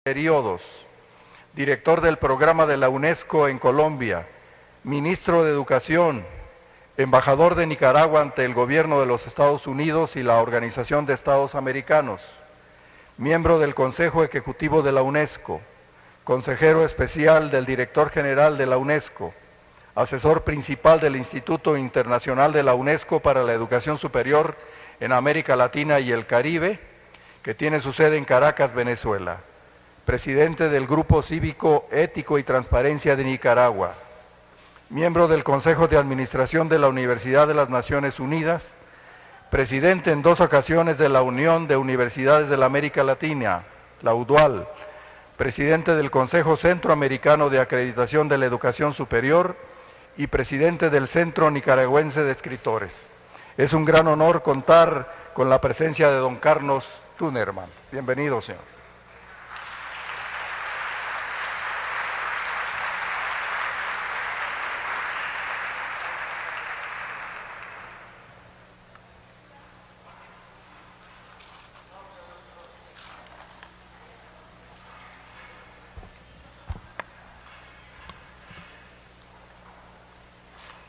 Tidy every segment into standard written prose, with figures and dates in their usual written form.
periodos, director del programa de la UNESCO en Colombia, ministro de Educación, embajador de Nicaragua ante el gobierno de los Estados Unidos y la Organización de Estados Americanos, miembro del Consejo Ejecutivo de la UNESCO, consejero especial del director general de la UNESCO, asesor principal del Instituto Internacional de la UNESCO para la Educación Superior en América Latina y el Caribe, que tiene su sede en Caracas, Venezuela, presidente del Grupo Cívico, Ético y Transparencia de Nicaragua, miembro del Consejo de Administración de la Universidad de las Naciones Unidas, presidente en 2 ocasiones de la Unión de Universidades de la América Latina, la UDUAL, presidente del Consejo Centroamericano de Acreditación de la Educación Superior y presidente del Centro Nicaragüense de Escritores. Es un gran honor contar con la presencia de don Carlos Tunerman. Bienvenido, señor.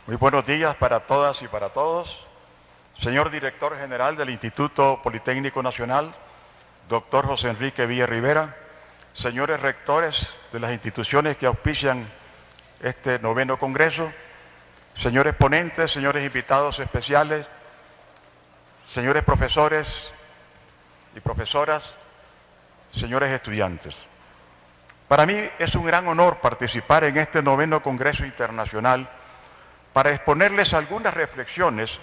Muy buenos días para todas y para todos. Señor Director General del Instituto Politécnico Nacional, doctor José Enrique Villa Rivera, señores rectores de las instituciones que auspician este 9º Congreso, señores ponentes, señores invitados especiales, señores profesores y profesoras, señores estudiantes. Para mí es un gran honor participar en este 9º Congreso Internacional para exponerles algunas reflexiones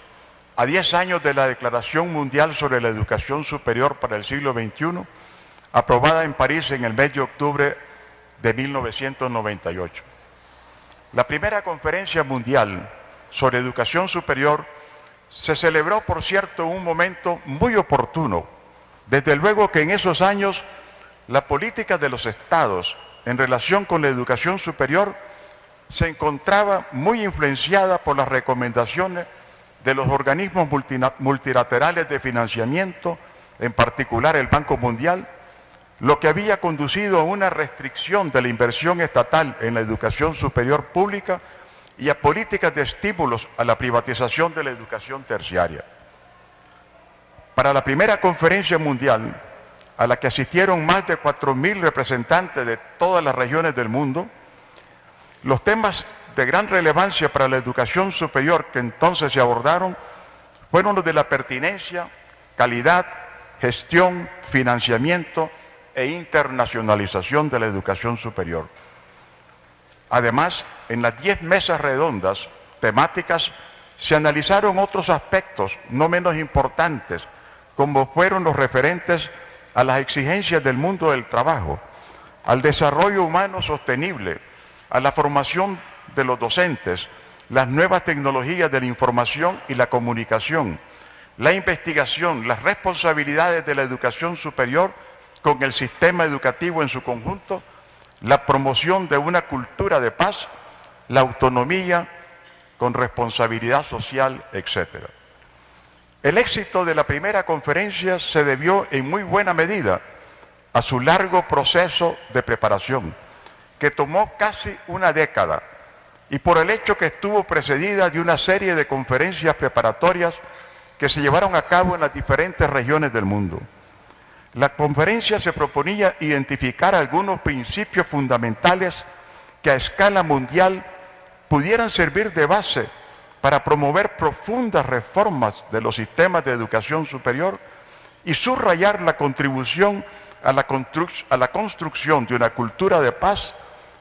a 10 años de la Declaración Mundial sobre la Educación Superior para el siglo XXI, aprobada en París en el mes de octubre de 1998. La primera conferencia mundial sobre educación superior se celebró, por cierto, en un momento muy oportuno. Desde luego que en esos años la política de los estados en relación con la educación superior se encontraba muy influenciada por las recomendaciones de los organismos multilaterales de financiamiento, en particular el Banco Mundial, lo que había conducido a una restricción de la inversión estatal en la educación superior pública y a políticas de estímulos a la privatización de la educación terciaria. Para la primera conferencia mundial, a la que asistieron más de 4.000 representantes de todas las regiones del mundo, los temas de gran relevancia para la educación superior que entonces se abordaron fueron los de la pertinencia, calidad, gestión, financiamiento e internacionalización de la educación superior. Además, en las 10 mesas redondas temáticas se analizaron otros aspectos no menos importantes, como fueron los referentes a las exigencias del mundo del trabajo, al desarrollo humano sostenible, a la formación de los docentes, las nuevas tecnologías de la información y la comunicación, la investigación, las responsabilidades de la educación superior con el sistema educativo en su conjunto, la promoción de una cultura de paz, la autonomía con responsabilidad social, etc. El éxito de la primera conferencia se debió en muy buena medida a su largo proceso de preparación, que tomó casi una década, y por el hecho que estuvo precedida de una serie de conferencias preparatorias que se llevaron a cabo en las diferentes regiones del mundo. La conferencia se proponía identificar algunos principios fundamentales que a escala mundial pudieran servir de base para promover profundas reformas de los sistemas de educación superior y subrayar la contribución a la construcción de una cultura de paz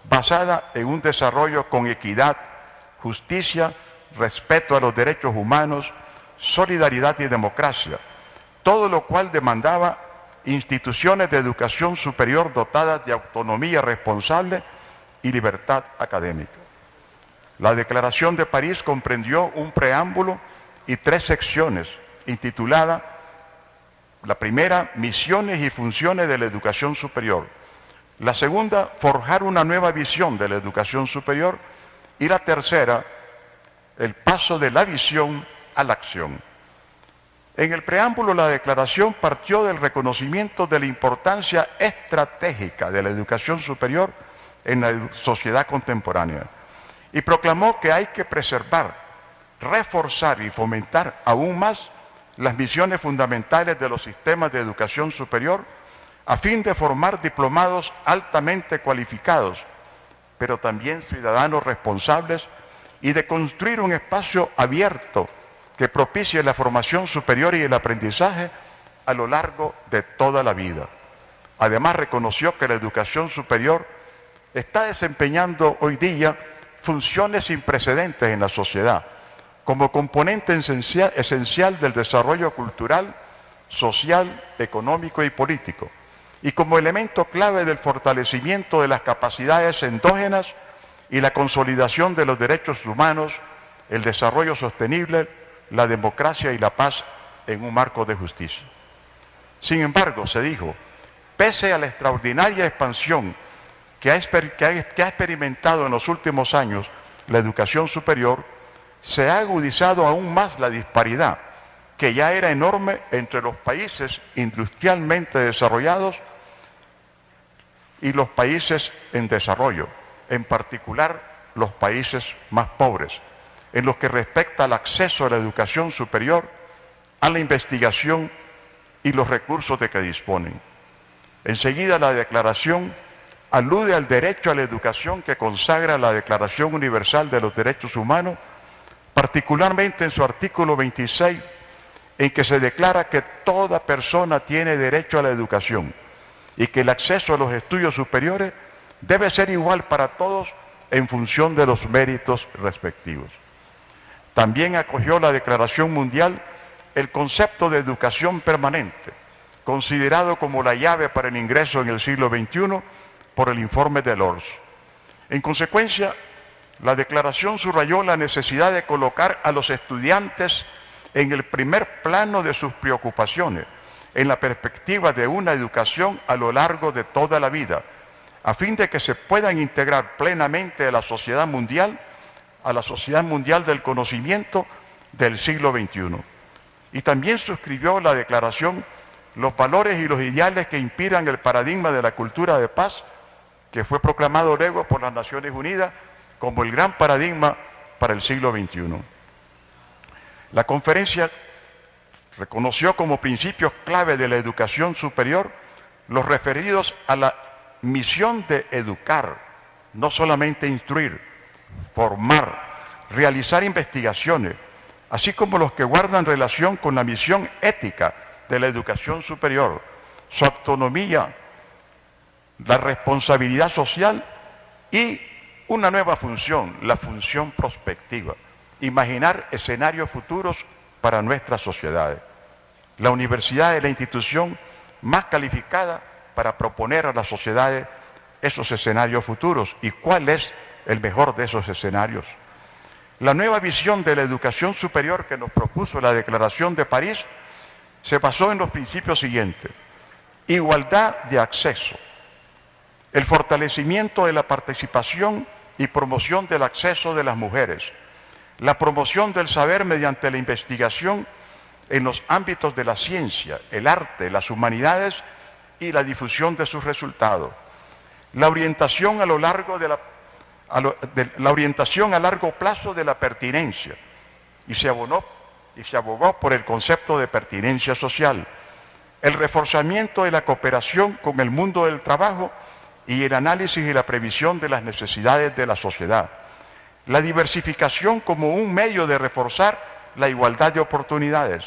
basada en un desarrollo con equidad, justicia, respeto a los derechos humanos, solidaridad y democracia, todo lo cual demandaba instituciones de educación superior dotadas de autonomía responsable y libertad académica. La Declaración de París comprendió un preámbulo y 3 secciones, intitulada la primera, Misiones y funciones de la educación superior; la segunda, forjar una nueva visión de la educación superior; y la tercera, el paso de la visión a la acción. En el preámbulo, la declaración partió del reconocimiento de la importancia estratégica de la educación superior en la sociedad contemporánea y proclamó que hay que preservar, reforzar y fomentar aún más las misiones fundamentales de los sistemas de educación superior a fin de formar diplomados altamente cualificados, pero también ciudadanos responsables, y de construir un espacio abierto que propicie la formación superior y el aprendizaje a lo largo de toda la vida. Además, reconoció que la educación superior está desempeñando hoy día funciones sin precedentes en la sociedad, como componente esencial del desarrollo cultural, social, económico y político, y como elemento clave del fortalecimiento de las capacidades endógenas y la consolidación de los derechos humanos, el desarrollo sostenible, la democracia y la paz en un marco de justicia. Sin embargo, se dijo, pese a la extraordinaria expansión que ha experimentado en los últimos años la educación superior, se ha agudizado aún más la disparidad, que ya era enorme entre los países industrialmente desarrollados y los países en desarrollo, en particular los países más pobres, en lo que respecta al acceso a la educación superior, a la investigación y los recursos de que disponen. Enseguida, la declaración alude al derecho a la educación que consagra la Declaración Universal de los Derechos Humanos, particularmente en su artículo 26, en que se declara que toda persona tiene derecho a la educación y que el acceso a los estudios superiores debe ser igual para todos en función de los méritos respectivos. También acogió la Declaración Mundial el concepto de educación permanente, considerado como la llave para el ingreso en el siglo XXI por el informe de Lors. En consecuencia, la declaración subrayó la necesidad de colocar a los estudiantes en el primer plano de sus preocupaciones, en la perspectiva de una educación a lo largo de toda la vida, a fin de que se puedan integrar plenamente a la sociedad mundial del conocimiento del siglo XXI. Y también suscribió la declaración los valores y los ideales que inspiran el paradigma de la cultura de paz, que fue proclamado luego por las Naciones Unidas como el gran paradigma para el siglo XXI. La conferencia reconoció como principios clave de la educación superior los referidos a la misión de educar, no solamente instruir, formar, realizar investigaciones, así como los que guardan relación con la misión ética de la educación superior, su autonomía, la responsabilidad social y una nueva función, la función prospectiva, imaginar escenarios futuros para nuestras sociedades. La universidad es la institución más calificada para proponer a las sociedades esos escenarios futuros. ¿Y cuál es el mejor de esos escenarios? La nueva visión de la educación superior que nos propuso la Declaración de París se basó en los principios siguientes: igualdad de acceso, el fortalecimiento de la participación y promoción del acceso de las mujeres, la promoción del saber mediante la investigación en los ámbitos de la ciencia, el arte, las humanidades y la difusión de sus resultados, la orientación a largo plazo de la pertinencia, y se abogó por el concepto de pertinencia social, el reforzamiento de la cooperación con el mundo del trabajo y el análisis y la previsión de las necesidades de la sociedad, la diversificación como un medio de reforzar la igualdad de oportunidades,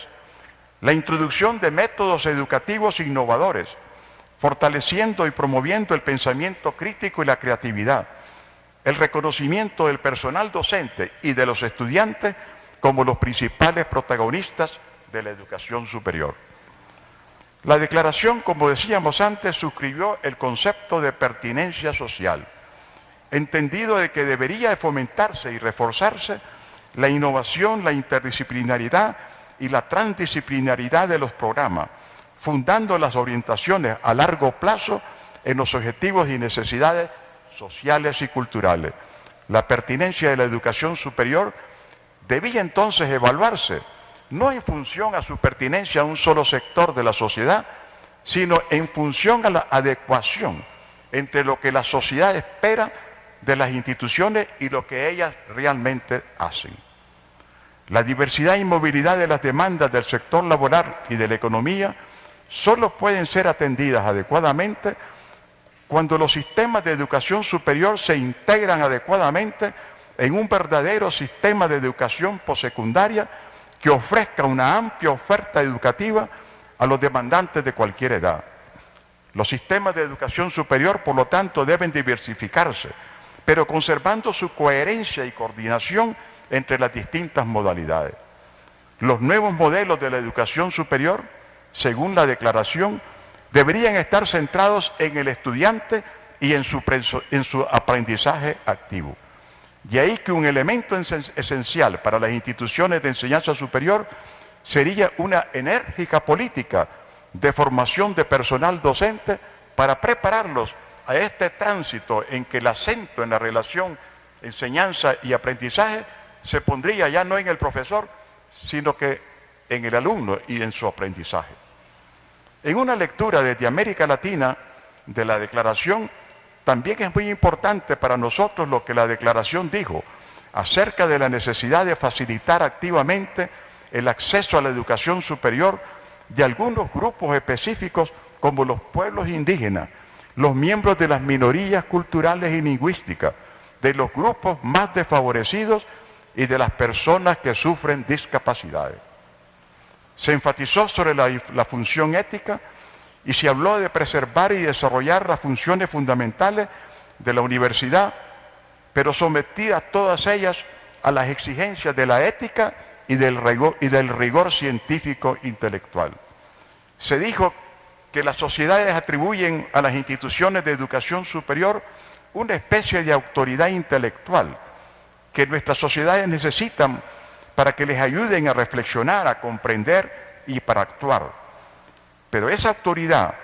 la introducción de métodos educativos innovadores, fortaleciendo y promoviendo el pensamiento crítico y la creatividad, el reconocimiento del personal docente y de los estudiantes como los principales protagonistas de la educación superior. La declaración, como decíamos antes, suscribió el concepto de pertinencia social, entendido de que debería fomentarse y reforzarse la innovación, la interdisciplinaridad y la transdisciplinaridad de los programas, fundando las orientaciones a largo plazo en los objetivos y necesidades sociales y culturales. La pertinencia de la educación superior debía entonces evaluarse no en función a su pertinencia a un solo sector de la sociedad, sino en función a la adecuación entre lo que la sociedad espera de las instituciones y lo que ellas realmente hacen. La diversidad y movilidad de las demandas del sector laboral y de la economía solo pueden ser atendidas adecuadamente cuando los sistemas de educación superior se integran adecuadamente en un verdadero sistema de educación postsecundaria que ofrezca una amplia oferta educativa a los demandantes de cualquier edad. Los sistemas de educación superior, por lo tanto, deben diversificarse, pero conservando su coherencia y coordinación entre las distintas modalidades. Los nuevos modelos de la educación superior, según la declaración, deberían estar centrados en el estudiante y en su aprendizaje activo. De ahí que un elemento esencial para las instituciones de enseñanza superior sería una enérgica política de formación de personal docente para prepararlos a este tránsito en que el acento en la relación enseñanza y aprendizaje se pondría ya no en el profesor, sino que en el alumno y en su aprendizaje. En una lectura desde América Latina de la declaración, también es muy importante para nosotros lo que la declaración dijo acerca de la necesidad de facilitar activamente el acceso a la educación superior de algunos grupos específicos como los pueblos indígenas, los miembros de las minorías culturales y lingüísticas, de los grupos más desfavorecidos y de las personas que sufren discapacidades. Se enfatizó sobre la función ética y se habló de preservar y desarrollar las funciones fundamentales de la universidad, pero sometidas todas ellas a las exigencias de la ética y del rigor científico intelectual. Se dijo que las sociedades atribuyen a las instituciones de educación superior una especie de autoridad intelectual que nuestras sociedades necesitan para que les ayuden a reflexionar, a comprender y para actuar. Pero esa autoridad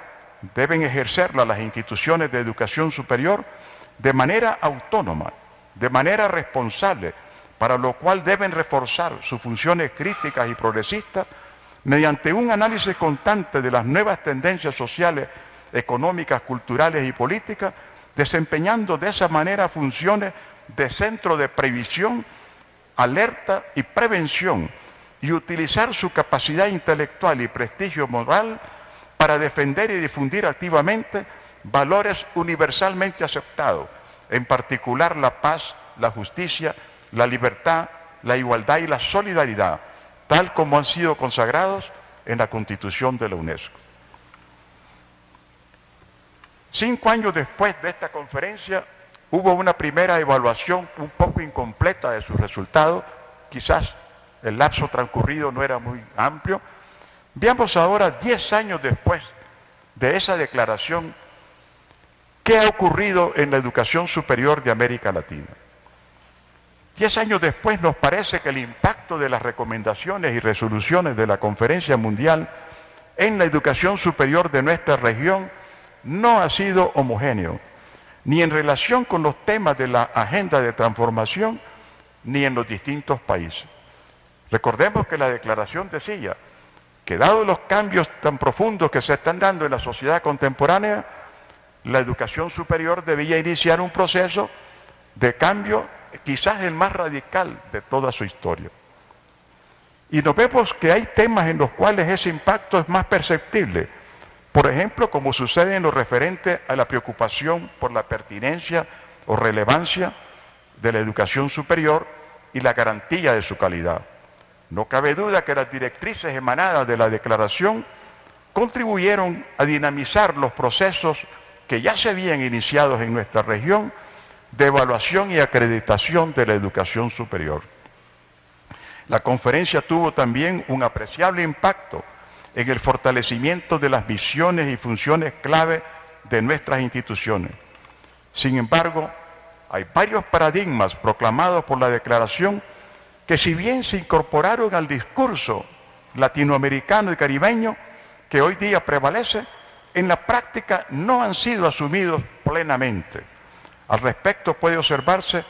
deben ejercerla las instituciones de educación superior de manera autónoma, de manera responsable, para lo cual deben reforzar sus funciones críticas y progresistas mediante un análisis constante de las nuevas tendencias sociales, económicas, culturales y políticas, desempeñando de esa manera funciones de centro de previsión, alerta y prevención, y utilizar su capacidad intelectual y prestigio moral para defender y difundir activamente valores universalmente aceptados, en particular la paz, la justicia, la libertad, la igualdad y la solidaridad, tal como han sido consagrados en la Constitución de la UNESCO. 5 años después de esta conferencia, hubo una primera evaluación un poco incompleta de sus resultados, quizás el lapso transcurrido no era muy amplio. Veamos ahora, 10 años después de esa declaración, qué ha ocurrido en la educación superior de América Latina. 10 años después nos parece que el impacto de las recomendaciones y resoluciones de la Conferencia Mundial en la educación superior de nuestra región no ha sido homogéneo, ni en relación con los temas de la agenda de transformación, ni en los distintos países. Recordemos que la declaración decía que dados los cambios tan profundos que se están dando en la sociedad contemporánea, la educación superior debía iniciar un proceso de cambio, quizás el más radical de toda su historia. Y nos vemos que hay temas en los cuales ese impacto es más perceptible. Por ejemplo, como sucede en lo referente a la preocupación por la pertinencia o relevancia de la educación superior y la garantía de su calidad. No cabe duda que las directrices emanadas de la declaración contribuyeron a dinamizar los procesos que ya se habían iniciado en nuestra región de evaluación y acreditación de la educación superior. La conferencia tuvo también un apreciable impacto en el fortalecimiento de las misiones y funciones clave de nuestras instituciones. Sin embargo, hay varios paradigmas proclamados por la declaración que, si bien se incorporaron al discurso latinoamericano y caribeño que hoy día prevalece, en la práctica no han sido asumidos plenamente. Al respecto puede observarse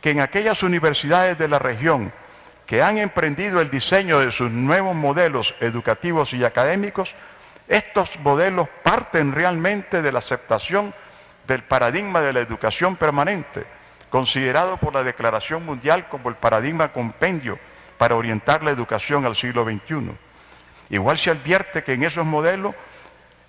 que en aquellas universidades de la región que han emprendido el diseño de sus nuevos modelos educativos y académicos, estos modelos parten realmente de la aceptación del paradigma de la educación permanente, considerado por la Declaración Mundial como el paradigma compendio para orientar la educación al siglo XXI. Igual se advierte que en esos modelos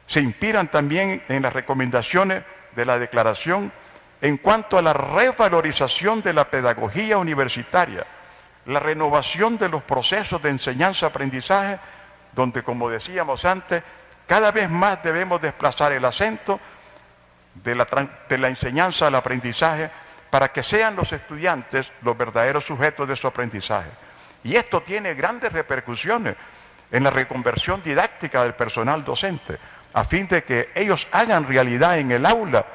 se inspiran también en las recomendaciones de la Declaración en cuanto a la revalorización de la pedagogía universitaria, la renovación de los procesos de enseñanza-aprendizaje, donde, como decíamos antes, cada vez más debemos desplazar el acento de la enseñanza al aprendizaje para que sean los estudiantes los verdaderos sujetos de su aprendizaje. Y esto tiene grandes repercusiones en la reconversión didáctica del personal docente, a fin de que ellos hagan realidad en el aula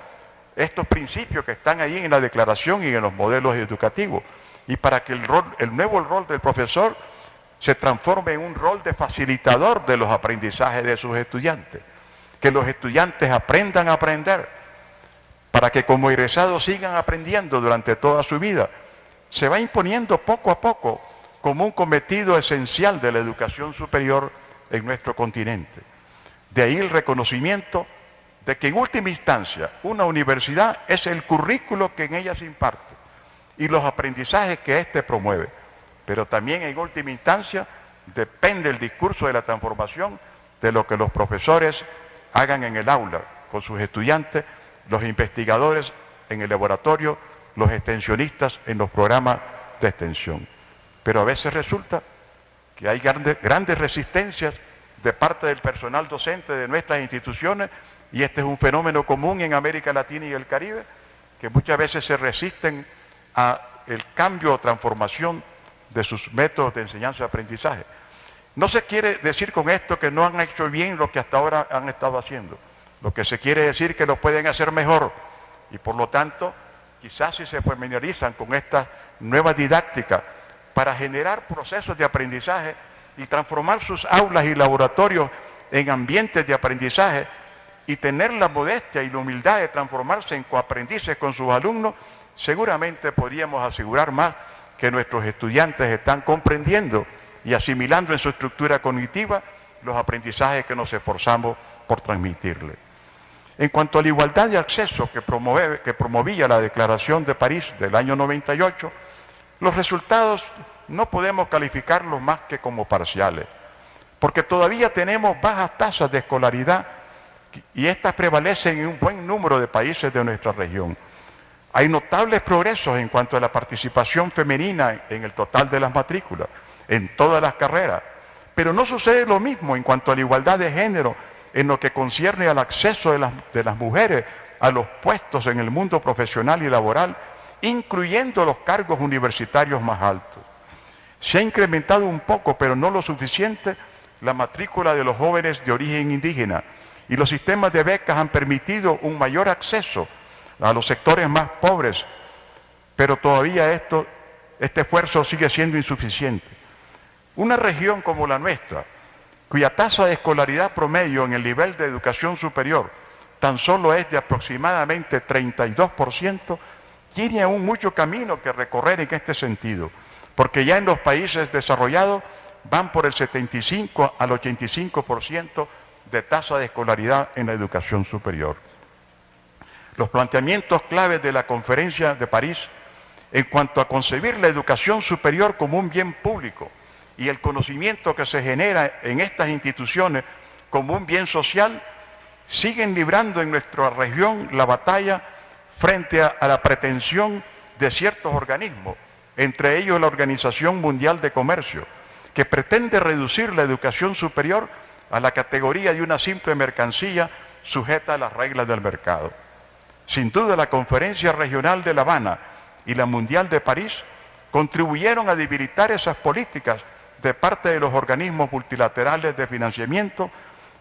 estos principios que están ahí en la declaración y en los modelos educativos, y para que el nuevo rol del profesor se transforme en un rol de facilitador de los aprendizajes de sus estudiantes, que los estudiantes aprendan a aprender, para que como egresados sigan aprendiendo durante toda su vida. Se va imponiendo poco a poco como un cometido esencial de la educación superior en nuestro continente. De ahí el reconocimiento de que en última instancia una universidad es el currículo que en ella se imparte y los aprendizajes que éste promueve. Pero también en última instancia depende el discurso de la transformación de lo que los profesores hagan en el aula con sus estudiantes, los investigadores en el laboratorio, los extensionistas en los programas de extensión. Pero a veces resulta que hay grandes resistencias de parte del personal docente de nuestras instituciones, y este es un fenómeno común en América Latina y el Caribe, que muchas veces se resisten a el cambio o transformación de sus métodos de enseñanza y aprendizaje. No se quiere decir con esto que no han hecho bien lo que hasta ahora han estado haciendo. Lo que se quiere decir que lo pueden hacer mejor, y por lo tanto, quizás si se familiarizan con esta nueva didáctica para generar procesos de aprendizaje y transformar sus aulas y laboratorios en ambientes de aprendizaje y tener la modestia y la humildad de transformarse en coaprendices con sus alumnos, seguramente podríamos asegurar más que nuestros estudiantes están comprendiendo y asimilando en su estructura cognitiva los aprendizajes que nos esforzamos por transmitirles. En cuanto a la igualdad de acceso que promovía la Declaración de París del año 98, los resultados no podemos calificarlos más que como parciales, porque todavía tenemos bajas tasas de escolaridad y estas prevalecen en un buen número de países de nuestra región. Hay notables progresos en cuanto a la participación femenina en el total de las matrículas, en todas las carreras, pero no sucede lo mismo en cuanto a la igualdad de género en lo que concierne al acceso de las mujeres a los puestos en el mundo profesional y laboral, incluyendo los cargos universitarios más altos. Se ha incrementado un poco, pero no lo suficiente, la matrícula de los jóvenes de origen indígena, y los sistemas de becas han permitido un mayor acceso a los sectores más pobres, pero todavía este esfuerzo sigue siendo insuficiente. Una región como la nuestra, cuya tasa de escolaridad promedio en el nivel de educación superior tan solo es de aproximadamente 32%, tiene aún mucho camino que recorrer en este sentido, porque ya en los países desarrollados van por el 75 al 85% de tasa de escolaridad en la educación superior. Los planteamientos claves de la Conferencia de París en cuanto a concebir la educación superior como un bien público y el conocimiento que se genera en estas instituciones como un bien social, siguen librando en nuestra región la batalla frente a la pretensión de ciertos organismos, entre ellos la Organización Mundial de Comercio, que pretende reducir la educación superior a la categoría de una simple mercancía sujeta a las reglas del mercado. Sin duda, la Conferencia Regional de La Habana y la Mundial de París contribuyeron a debilitar esas políticas de parte de los organismos multilaterales de financiamiento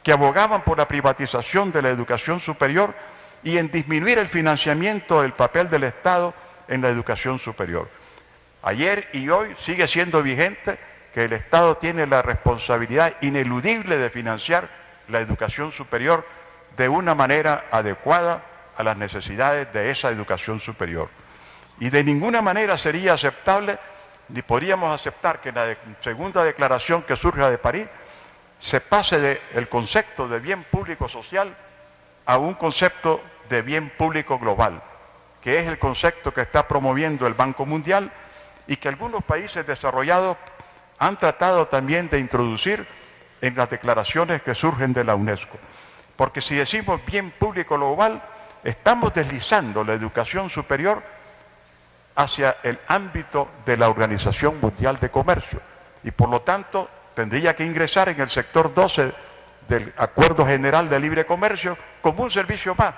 que abogaban por la privatización de la educación superior y en disminuir el financiamiento del papel del Estado en la educación superior. Ayer y hoy sigue siendo vigente que el Estado tiene la responsabilidad ineludible de financiar la educación superior de una manera adecuada a las necesidades de esa educación superior. Y de ninguna manera sería aceptable ni podríamos aceptar que en la segunda declaración que surja de París se pase del concepto de bien público social a un concepto de bien público global, que es el concepto que está promoviendo el Banco Mundial y que algunos países desarrollados han tratado también de introducir en las declaraciones que surgen de la UNESCO. Porque si decimos bien público global, estamos deslizando la educación superior hacia el ámbito de la Organización Mundial de Comercio y por lo tanto tendría que ingresar en el sector 12 del Acuerdo General de Libre Comercio como un servicio más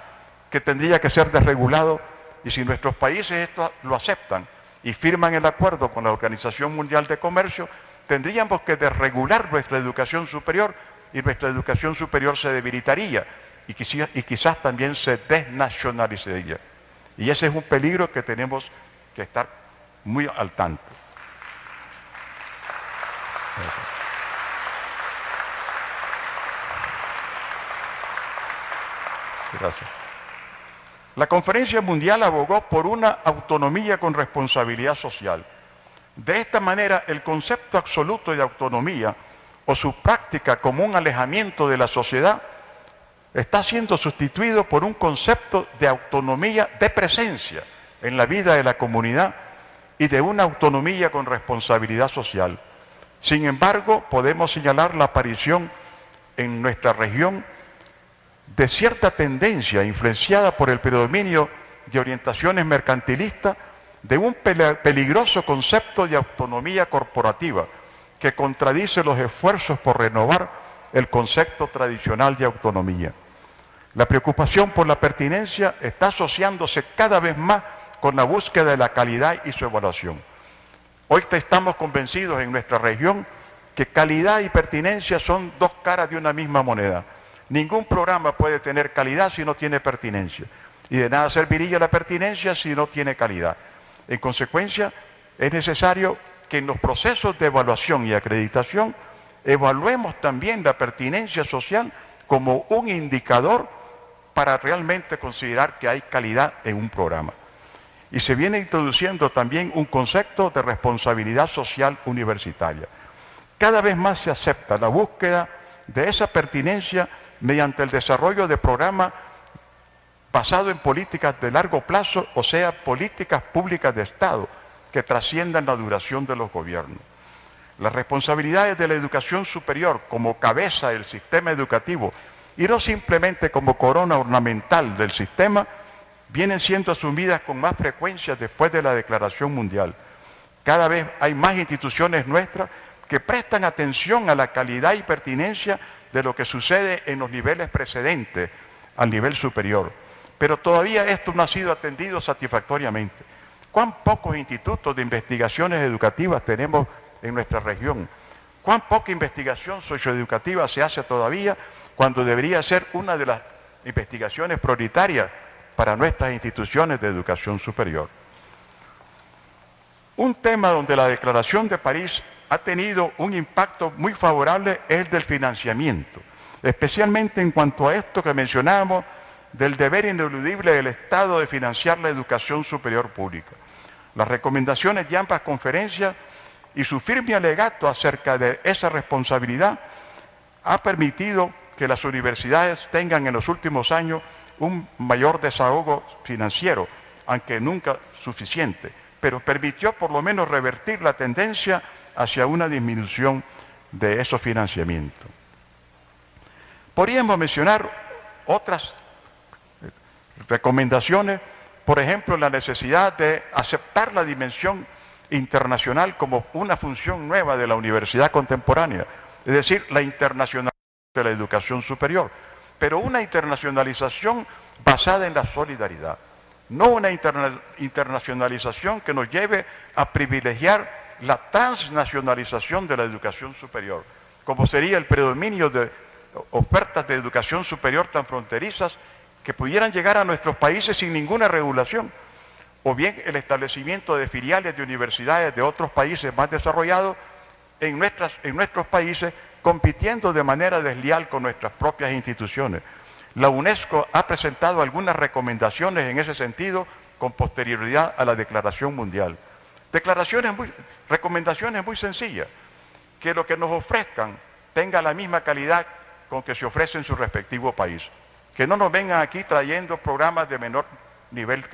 que tendría que ser desregulado, y si nuestros países esto lo aceptan y firman el acuerdo con la Organización Mundial de Comercio, tendríamos que desregular nuestra educación superior y nuestra educación superior se debilitaría y quizás también se desnacionalizaría. Y ese es un peligro que tenemos que estar muy al tanto. Gracias. La Conferencia Mundial abogó por una autonomía con responsabilidad social. De esta manera, el concepto absoluto de autonomía o su práctica como un alejamiento de la sociedad está siendo sustituido por un concepto de autonomía de presencia en la vida de la comunidad y de una autonomía con responsabilidad social. Sin embargo, podemos señalar la aparición en nuestra región de cierta tendencia influenciada por el predominio de orientaciones mercantilistas de un peligroso concepto de autonomía corporativa que contradice los esfuerzos por renovar el concepto tradicional de autonomía. La preocupación por la pertinencia está asociándose cada vez más con la búsqueda de la calidad y su evaluación. Hoy estamos convencidos en nuestra región que calidad y pertinencia son dos caras de una misma moneda. Ningún programa puede tener calidad si no tiene pertinencia. Y de nada serviría la pertinencia si no tiene calidad. En consecuencia, es necesario que en los procesos de evaluación y acreditación evaluemos también la pertinencia social como un indicador para realmente considerar que hay calidad en un programa. Y se viene introduciendo también un concepto de responsabilidad social universitaria. Cada vez más se acepta la búsqueda de esa pertinencia mediante el desarrollo de programas basados en políticas de largo plazo, o sea, políticas públicas de Estado que trasciendan la duración de los gobiernos. Las responsabilidades de la educación superior como cabeza del sistema educativo y no simplemente como corona ornamental del sistema, vienen siendo asumidas con más frecuencia después de la Declaración Mundial. Cada vez hay más instituciones nuestras que prestan atención a la calidad y pertinencia de lo que sucede en los niveles precedentes al nivel superior. Pero todavía esto no ha sido atendido satisfactoriamente. ¿Cuán pocos institutos de investigaciones educativas tenemos en nuestra región? ¿Cuán poca investigación socioeducativa se hace todavía cuando debería ser una de las investigaciones prioritarias para nuestras instituciones de educación superior? Un tema donde la Declaración de París ha tenido un impacto muy favorable es el del financiamiento, especialmente en cuanto a esto que mencionábamos del deber ineludible del Estado de financiar la educación superior pública. Las recomendaciones de ambas conferencias y su firme alegato acerca de esa responsabilidad ha permitido que las universidades tengan en los últimos años un mayor desahogo financiero, aunque nunca suficiente, pero permitió por lo menos revertir la tendencia hacia una disminución de esos financiamientos. Podríamos mencionar otras recomendaciones, por ejemplo, la necesidad de aceptar la dimensión internacional como una función nueva de la universidad contemporánea, es decir, la internacionalización de la educación superior, pero una internacionalización basada en la solidaridad, no una internacionalización que nos lleve a privilegiar la transnacionalización de la educación superior, como sería el predominio de ofertas de educación superior transfronterizas que pudieran llegar a nuestros países sin ninguna regulación, o bien el establecimiento de filiales de universidades de otros países más desarrollados en nuestros países, compitiendo de manera desleal con nuestras propias instituciones. La UNESCO ha presentado algunas recomendaciones en ese sentido con posterioridad a la Declaración Mundial. recomendaciones muy sencillas, que lo que nos ofrezcan tenga la misma calidad con que se ofrece en su respectivo país. Que no nos vengan aquí trayendo programas de menor nivel